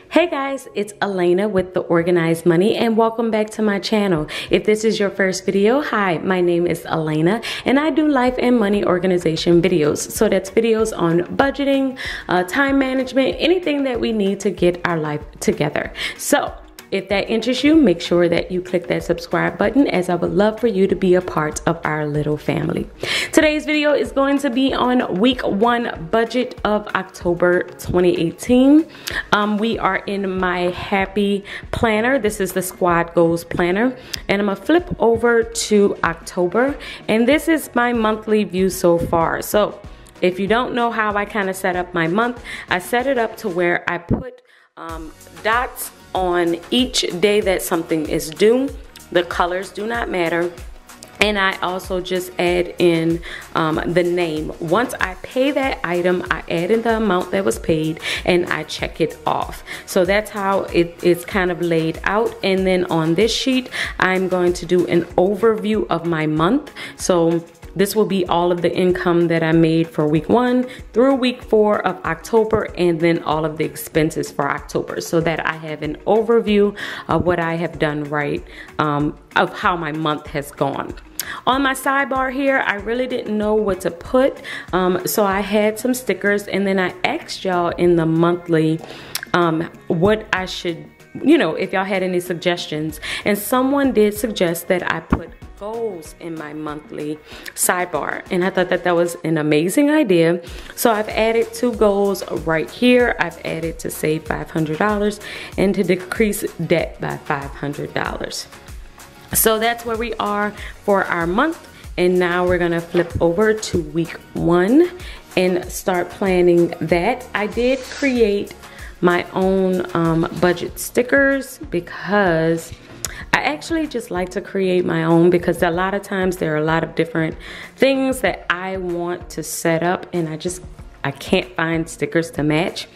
Hey guys, it's Elena with The Organized Money and welcome back to my channel. If this is your first video, hi, my name is Elena and I do life and money organization videos. So that's videos on budgeting, time management, anything that we need to get our life together. So if that interests you, make sure that you click that subscribe button as I would love for you to be a part of our little family. Today's video is going to be on week 1 budget of October 2018. We are in my happy planner. This is the Squad Goals planner and I'm gonna flip over to October and this is my monthly view so far. So if you don't know how I kind of set up my month, I set it up to where I put dots on each day that something is due. The colors do not matter. And I also just add in the name. Once I pay that item, I add in the amount that was paid and I check it off. So that's how it's kind of laid out. And then on this sheet, I'm going to do an overview of my month. So this will be all of the income that I made for week 1 through week 4 of October and then all of the expenses for October so that I have an overview of what I have done right, of how my month has gone. On my sidebar here, I really didn't know what to put, so I had some stickers and then I asked y'all in the monthly what I should, if y'all had any suggestions, and someone did suggest that I put goals in my monthly sidebar and I thought that that was an amazing idea. So I've added 2 goals right here. I've added to save $500 and to decrease debt by $500. So that's where we are for our month, and now we're gonna flip over to week 1 and start planning that. I did create my own budget stickers because I actually just like to create my own, because a lot of times there are a lot of different things that I want to set up and I can't find stickers to match.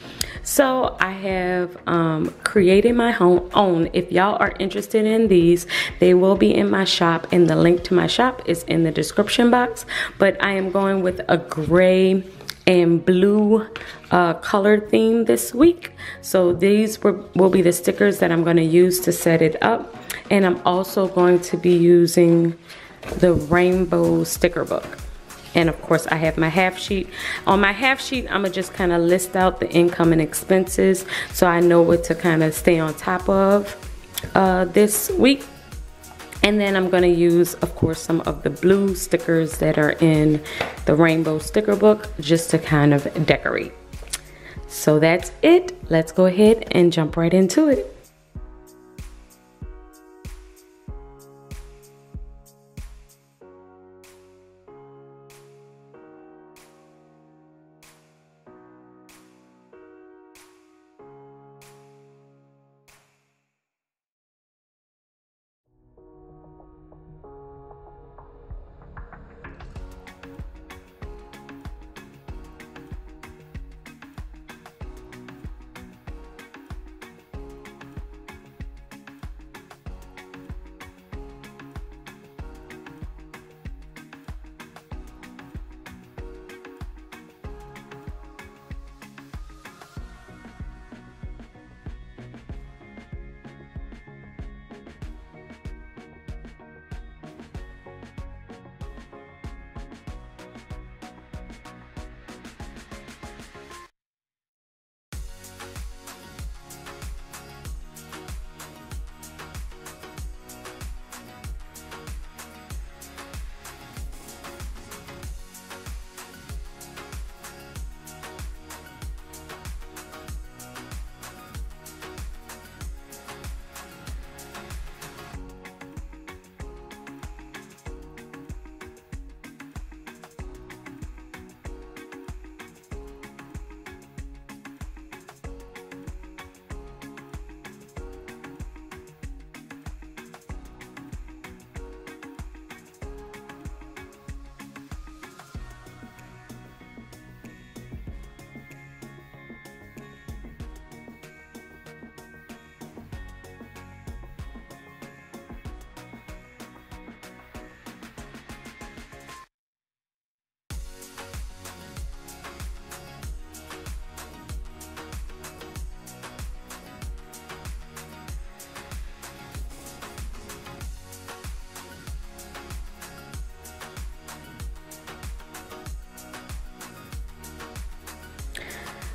So I have created my own. If y'all are interested in these, they will be in my shop and the link to my shop is in the description box. But I am going with a gray and blue colored theme this week. So these will be the stickers that I'm going to use to set it up. And I'm also going to be using the rainbow sticker book. And of course I have my half sheet. On my half sheet, I'm gonna just kind of list out the income and expenses so I know what to kind of stay on top of this week. And then I'm gonna use, of course, some of the blue stickers that are in the rainbow sticker book just to kind of decorate. So that's it. Let's go ahead and jump right into it.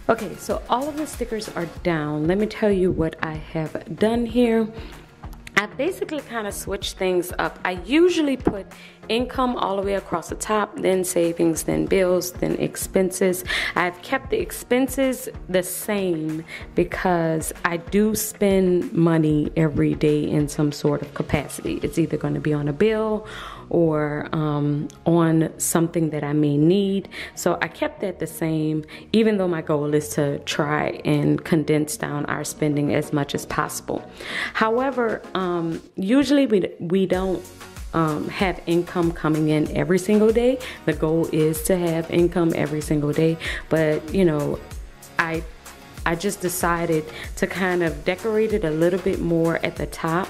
Okay, so all of the stickers are down. Let me tell you what I have done here. I basically kind of switch things up. I usually put income all the way across the top, then savings, then bills, then expenses. I've kept the expenses the same because I do spend money every day in some sort of capacity. It's either going to be on a bill or on something that I may need. So I kept that the same, even though my goal is to try and condense down our spending as much as possible. However, usually we don't have income coming in every single day. The goal is to have income every single day, but you know, I just decided to kind of decorate it a little bit more at the top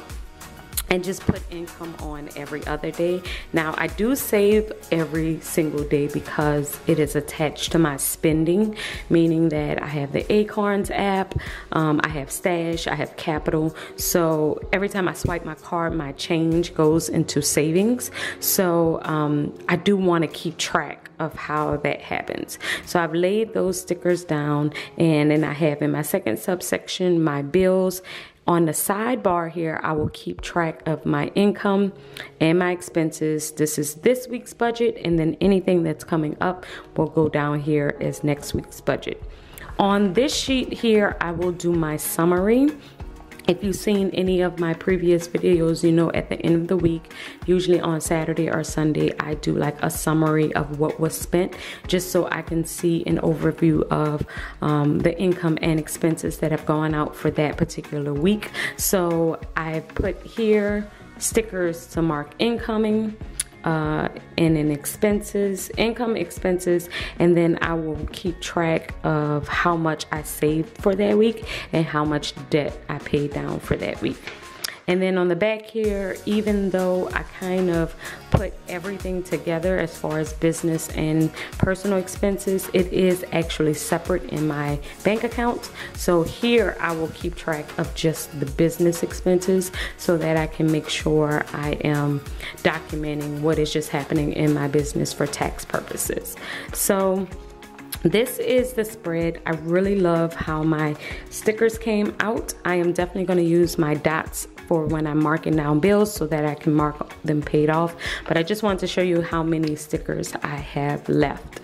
and just put income on every other day. Now I do save every single day because it is attached to my spending, meaning that I have the Acorns app, I have Stash, I have Capital. So every time I swipe my card, my change goes into savings. So I do want to keep track of how that happens. So I've laid those stickers down, and then I have in my second subsection my bills. On the sidebar here, I will keep track of my income and my expenses. This is this week's budget, and then anything that's coming up will go down here as next week's budget. On this sheet here, I will do my summary. If you've seen any of my previous videos, you know at the end of the week, usually on Saturday or Sunday, I do like a summary of what was spent, just so I can see an overview of the income and expenses that have gone out for that particular week. So I've put here stickers to mark incoming, and in expenses, income, expenses, and then I will keep track of how much I saved for that week and how much debt I paid down for that week. And then on the back here, even though I kind of put everything together as far as business and personal expenses, it is actually separate in my bank account. So here I will keep track of just the business expenses so that I can make sure I am documenting what is just happening in my business for tax purposes. So this is the spread. I really love how my stickers came out. I am definitely going to use my dots for when I'm marking down bills so that I can mark them paid off. But I just wanted to show you how many stickers I have left.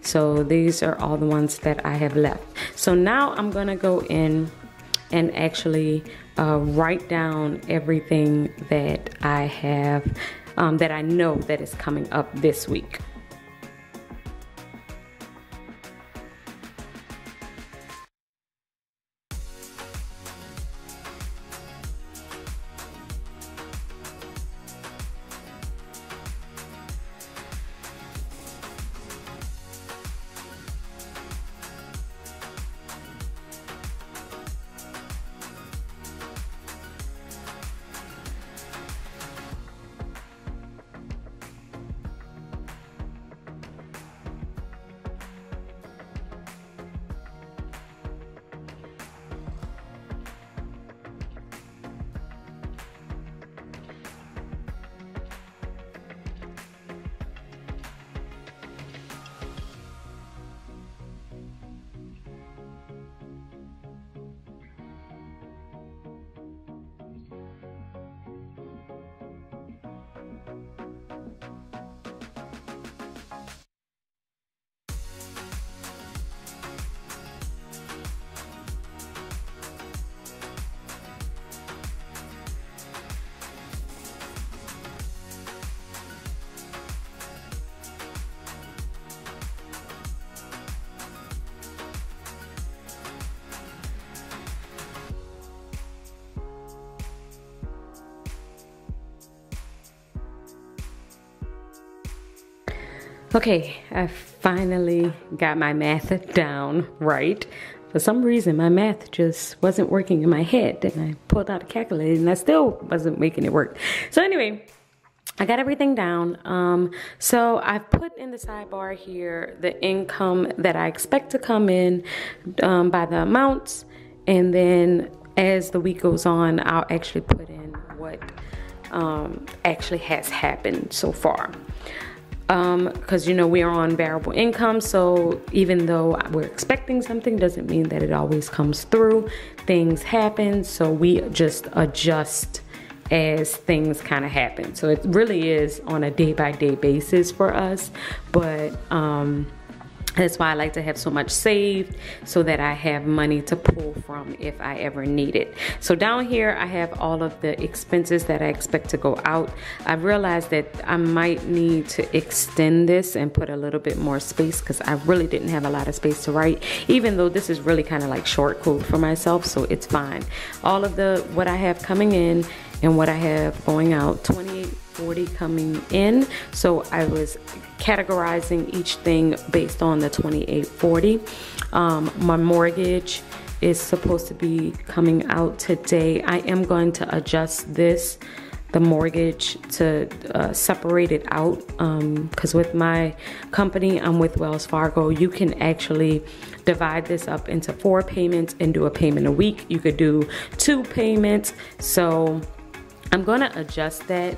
So these are all the ones that I have left. So now I'm going to go in and actually write down everything that I have, that I know that is coming up this week. Okay, I finally got my math down right. For some reason, my math just wasn't working in my head, and I pulled out a calculator and I still wasn't making it work. So anyway, I got everything down. So I've put in the sidebar here the income that I expect to come in by the amounts, and then as the week goes on, I'll actually put in what actually has happened so far. because you know we are on variable income, so even though we're expecting something doesn't mean that it always comes through. Things happen, so we just adjust as things kind of happen. So it really is on a day-by-day basis for us, but that's why I like to have so much saved so that I have money to pull from if I ever need it. So down here I have all of the expenses that I expect to go out. I realized that I might need to extend this and put a little bit more space because I really didn't have a lot of space to write, even though this is really kind of like short code for myself, so it's fine. All of what I have coming in and what I have going out, $28.40 coming in. So I was categorizing each thing based on the $28.40. My mortgage is supposed to be coming out today. I am going to adjust the mortgage to separate it out, because with my company, I'm with Wells Fargo, you can actually divide this up into 4 payments and do a payment a week. You could do 2 payments. So I'm gonna adjust that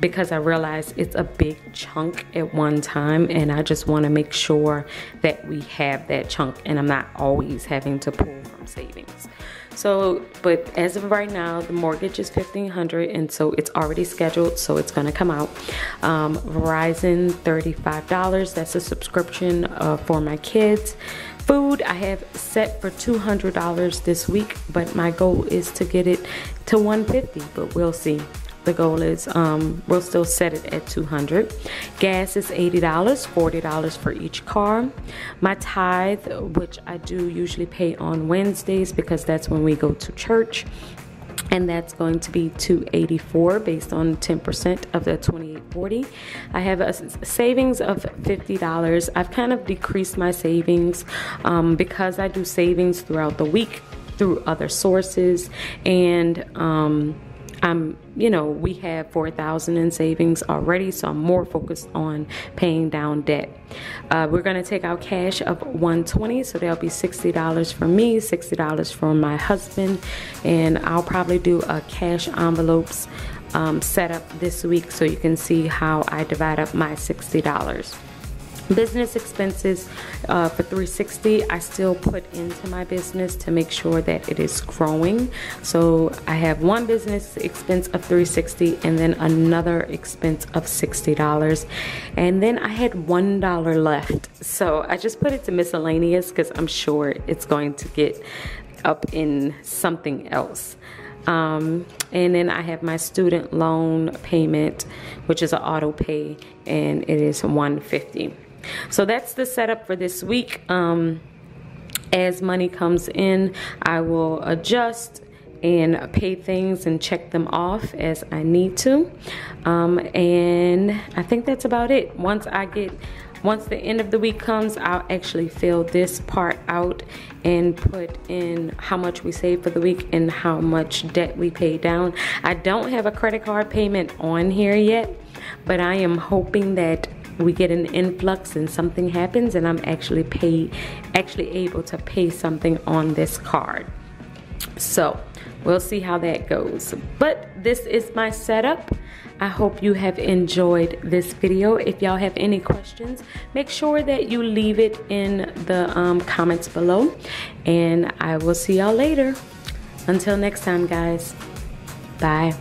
because I realize it's a big chunk at one time, and I just want to make sure that we have that chunk and I'm not always having to pull from savings. So, but as of right now, the mortgage is $1,500, and so it's already scheduled, so it's gonna come out. Verizon, $35. That's a subscription for my kids. Food, I have set for $200 this week, but my goal is to get it to $150, but we'll see. The goal is we'll still set it at $200. Gas is $80, $40 for each car. My tithe, which I do usually pay on Wednesdays because that's when we go to church, and that's going to be $284 based on 10% of the $28.40. I have a savings of $50. I've kind of decreased my savings because I do savings throughout the week through other sources, and we have $4,000 in savings already, so I'm more focused on paying down debt. We're gonna take out cash of $120, so there'll be $60 for me, $60 for my husband, and I'll probably do a cash envelopes setup this week so you can see how I divide up my $60. Business expenses for $360, I still put into my business to make sure that it is growing. So I have one business expense of $360 and then another expense of $60, and then I had $1 left, so I just put it to miscellaneous because I'm sure it's going to get up in something else. And then I have my student loan payment, which is an auto pay, and it is $150. So that's the setup for this week. As money comes in, I will adjust and pay things and check them off as I need to. And I think that's about it. Once the end of the week comes, I'll actually fill this part out and put in how much we save for the week and how much debt we pay down. I don't have a credit card payment on here yet, but I am hoping that we get an influx and something happens and I'm actually able to pay something on this card. So we'll see how that goes. But this is my setup. I hope you have enjoyed this video. If y'all have any questions, make sure that you leave it in the comments below, and I will see y'all later. Until next time, guys. Bye.